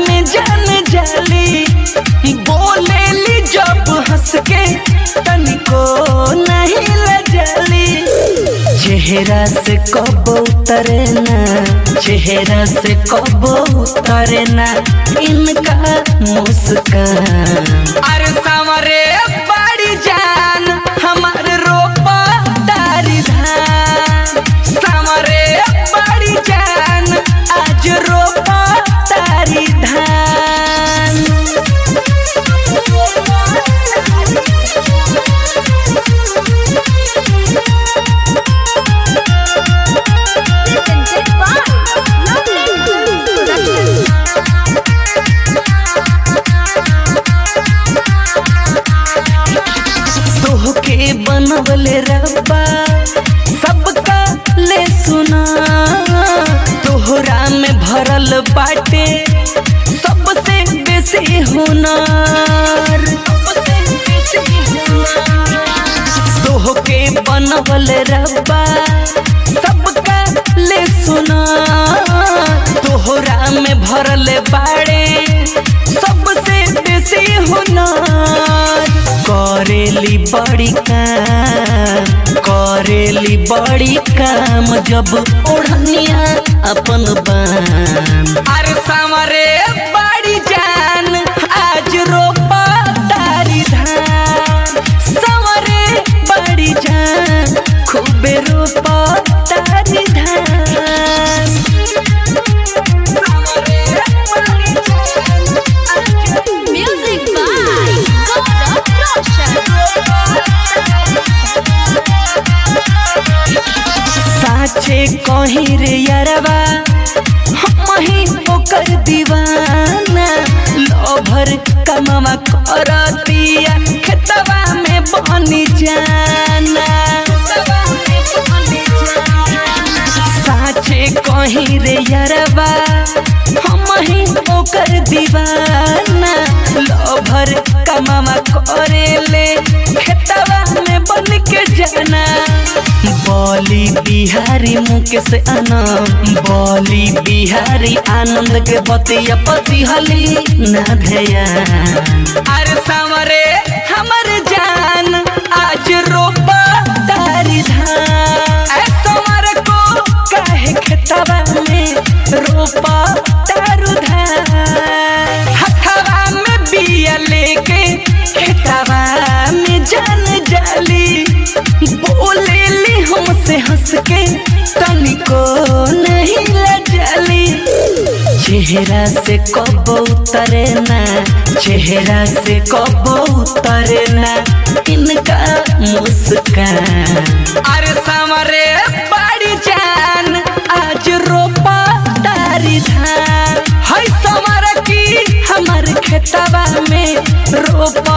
में जान जाली बोलेली जब हंस के तनिको नहीं लजाली। चेहरा से कब उतरे ना, चेहरा से कब उतरे ना इनका मुस्कान। अरे सांवरे बड़ी जान हमारे रोपा तारी धान, सांवरे बड़ी जान आज रोपा तारी धान। तोहके बनवले रब्बा सबका ले सुना, तोहरा में भरल बाटे सबसे बेसी हुनर। तोहके बनवले रब्बा सबका ले सुना, तोहरा में भरल बाड़े सबसे बेसी हुनर। करेली बड़ी काम, करेली बड़ी काम जब ओढ़निया अपन बान। अरे सांवरे बड़ी जान आज रोपा तारी धान, सांवरे बड़ी जान खूबे रोपा तारी धान। साचे कहीं रे यारवा हम ही ओकर दीवाना, लोभर कमावा करतिया खेतवा में बनी जाना। साचे कहीं रे यारवा हम ही ओकर दीवाना, लोभर कमावा करेले खेतवा में बन के जाना। बोली बिहारी मुकेश आनंद, बोली बिहारी आनंद के बतिया पति हली ना ध्यान। अरे सांवरे हमर जान आज रोपा तारी धान, तुम्हारे को काहे खेतवा में रोपा तारू धान। हथवा में बिया लेके खेतवा में जान जाली बोलेली हमसे हंस के तनिको नहीं लजाली। चेहरा से कब उतरे ना, चेहरा से कब उतरे ना इनका मुस्कान। अरे सांवरे बड़ी जान आज रोपा तारी धान, है सांवरा की हमारे खेतवा में रोपा